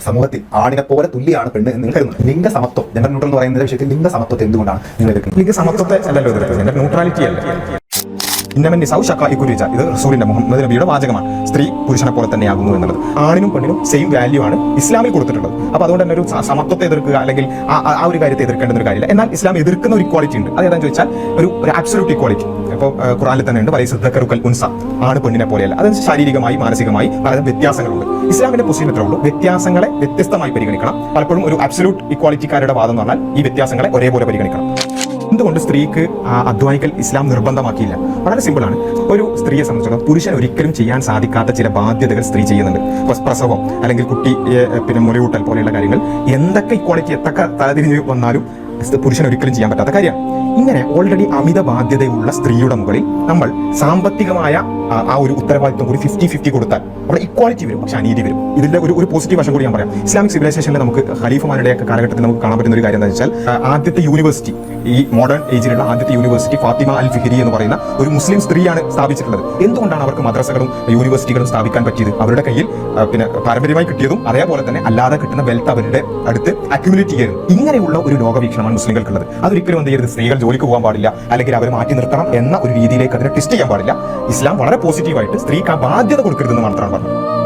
സമൂഹത്തിൽ ആണിനെ പോലെ തുല്യാണ് പെണ്ണ് എന്ന് കരുതുന്നത്. ലിംഗസമത്വം, ജെൻഡർ ന്യൂട്രൽ എന്ന് പറയുന്ന വിഷയത്തിൽ ലിംഗസമത്വത്തെ എന്തുകൊണ്ടാണ് നിങ്ങൾ എതിർക്കുന്നത്? ലിംഗസമത്വത്തെ അല്ലല്ലോ എതിർക്കുന്നത്, ജെൻഡർ ന്യൂട്രാലിറ്റി അല്ല. ഇന്നമൻ നിസാഉ ശഖാഇഖുർ ഇത് റസൂലിന്റെ മുഹമ്മദ് നബിയുടെ വാചകമാണ്. സ്ത്രീ പുരുഷനെ പോലെ തന്നെയാകുന്നു എന്നുള്ളത്. ആണിനും പെണ്ണിനും സെയിം വാല്യൂ ആണ് ഇസ്ലാമിൽ കൊടുത്തിട്ടുള്ളത്. അപ്പൊ അതുകൊണ്ട് തന്നെ ഒരു സമത്വത്തെ എതിർക്കുക അല്ലെങ്കിൽ ആ ഒരു കാര്യത്തെ എതിർക്കേണ്ട ഒരു കാര്യമില്ല. എന്നാൽ ഇസ്ലാം എതിർക്കുന്ന ഒരു ഇക്വാളിറ്റി ഉണ്ട്. അതേതാണെന്ന് ചോദിച്ചാൽ ഒരു അബ്സല്യൂട്ട് ഇക്വാളിറ്റി. ഇപ്പോൾ ഖുർആനിൽ തന്നെ ഉണ്ട്, വലൈസദ്ദക്കറുൽ ഉൻസ, ആണ് പെണ്ണിനെ പോലെയല്ല. അത് ശാരീരികമായി മാനസികമായി പല വ്യത്യാസങ്ങളുണ്ട്. ഇസ്ലാമിന്റെ പൊസിഷൻ എത്ര ഉള്ളൂ, വ്യത്യാസങ്ങളെ വ്യത്യസ്തമായി പരിഗണിക്കണം. പലപ്പോഴും ഒരു അബ്സല്യൂട്ട് ഇക്വാലിറ്റിക്കാരുടെ വാദം എന്ന് പറഞ്ഞാൽ ഈ വ്യത്യാസങ്ങളെ ഒരേപോലെ പരിഗണിക്കണം. എന്തുകൊണ്ട് സ്ത്രീക്ക് അധ്വാനിക്കൽ ഇസ്ലാം നിർബന്ധമാക്കിയില്ല? വളരെ സിമ്പിളാണ്. ഒരു സ്ത്രീയെ സംബന്ധിച്ചിടത്തോളം പുരുഷൻ ഒരിക്കലും ചെയ്യാൻ സാധിക്കാത്ത ചില ബാധ്യതകൾ സ്ത്രീ ചെയ്യുന്നുണ്ട്. പ്രസവം അല്ലെങ്കിൽ കുട്ടി മുലയൂട്ടൽ പോലെയുള്ള കാര്യങ്ങൾ, എന്തൊക്കെ ഇക്വാളിറ്റി എത്തൊക്കെ തലതിരിഞ്ഞ് വന്നാലും പുരുഷൻ ഒരിക്കലും ചെയ്യാൻ പറ്റാത്ത കാര്യമാണ്. ഇങ്ങനെ ഓൾറെഡി അമിത ബാധ്യതയുള്ള സ്ത്രീയുടെ മുകളിൽ നമ്മൾ സാമ്പത്തികമായ ആ ഒരു ഉത്തരവാദിത്വം കൂടി 50-50 കൊടുത്താൽ അവിടെ ഇക്വാലിറ്റി വരും, പക്ഷെ അനീതി വരും. ഇതിന്റെ ഒരു പോസിറ്റീവ് വശം കൂടി ഞാൻ പറയാം. ഇസ്ലാമിക് സിവിലൈസേഷനിൽ നമുക്ക് ഖലീഫമാരുടെ ഒക്കെ കാലഘട്ടത്തിൽ നമുക്ക് കാണാൻ പറ്റുന്ന ഒരു കാര്യം എന്താ വെച്ചാൽ, ആദ്യത്തെ യൂണിവേഴ്സിറ്റി, ഈ മോഡേൺ ഏജിലുള്ള ആദ്യത്തെ യൂണിവേഴ്സിറ്റി ഫാത്തിമ അൽ ഫിഹരി എന്ന് പറയുന്ന ഒരു മുസ്ലിം സ്ത്രീയാണ് സ്ഥാപിച്ചിട്ടുള്ളത്. എന്തുകൊണ്ടാണ് അവർക്ക് മദ്രസകളും യൂണിവേഴ്സിറ്റികളും സ്ഥാപിക്കാൻ പറ്റിയത്? അവരുടെ കയ്യിൽ പാരമ്പര്യമായി കിട്ടിയതും അതേപോലെ തന്നെ അല്ലാതെ കിട്ടുന്ന വെൽത്ത് അവരുടെ അടുത്ത് അക്യുമുലേറ്റ് ചെയ്യുന്നു. ഇങ്ങനെയുള്ള ഒരു ലോകവീക്ഷണമാണ് മുസ്ലിങ്ങൾക്കുള്ളത്. അതൊരിക്കലും എന്ത് ചെയ്യരുത്, സ്ത്രീകൾ ജോലിക്ക് പോകാൻ പാടില്ല അല്ലെങ്കിൽ അവർ മാറ്റി നിർത്തണം എന്ന ഒരു രീതിയിലേക്ക് അതിനെ ടെസ്റ്റ് ചെയ്യാൻ പാടില്ല. ഇസ്ലാം വളരെ പോസിറ്റീവായിട്ട് സ്ത്രീക്ക് ആ ബാധ്യത കൊടുക്കരുതെന്ന് മാത്രമാണ് പറഞ്ഞത്.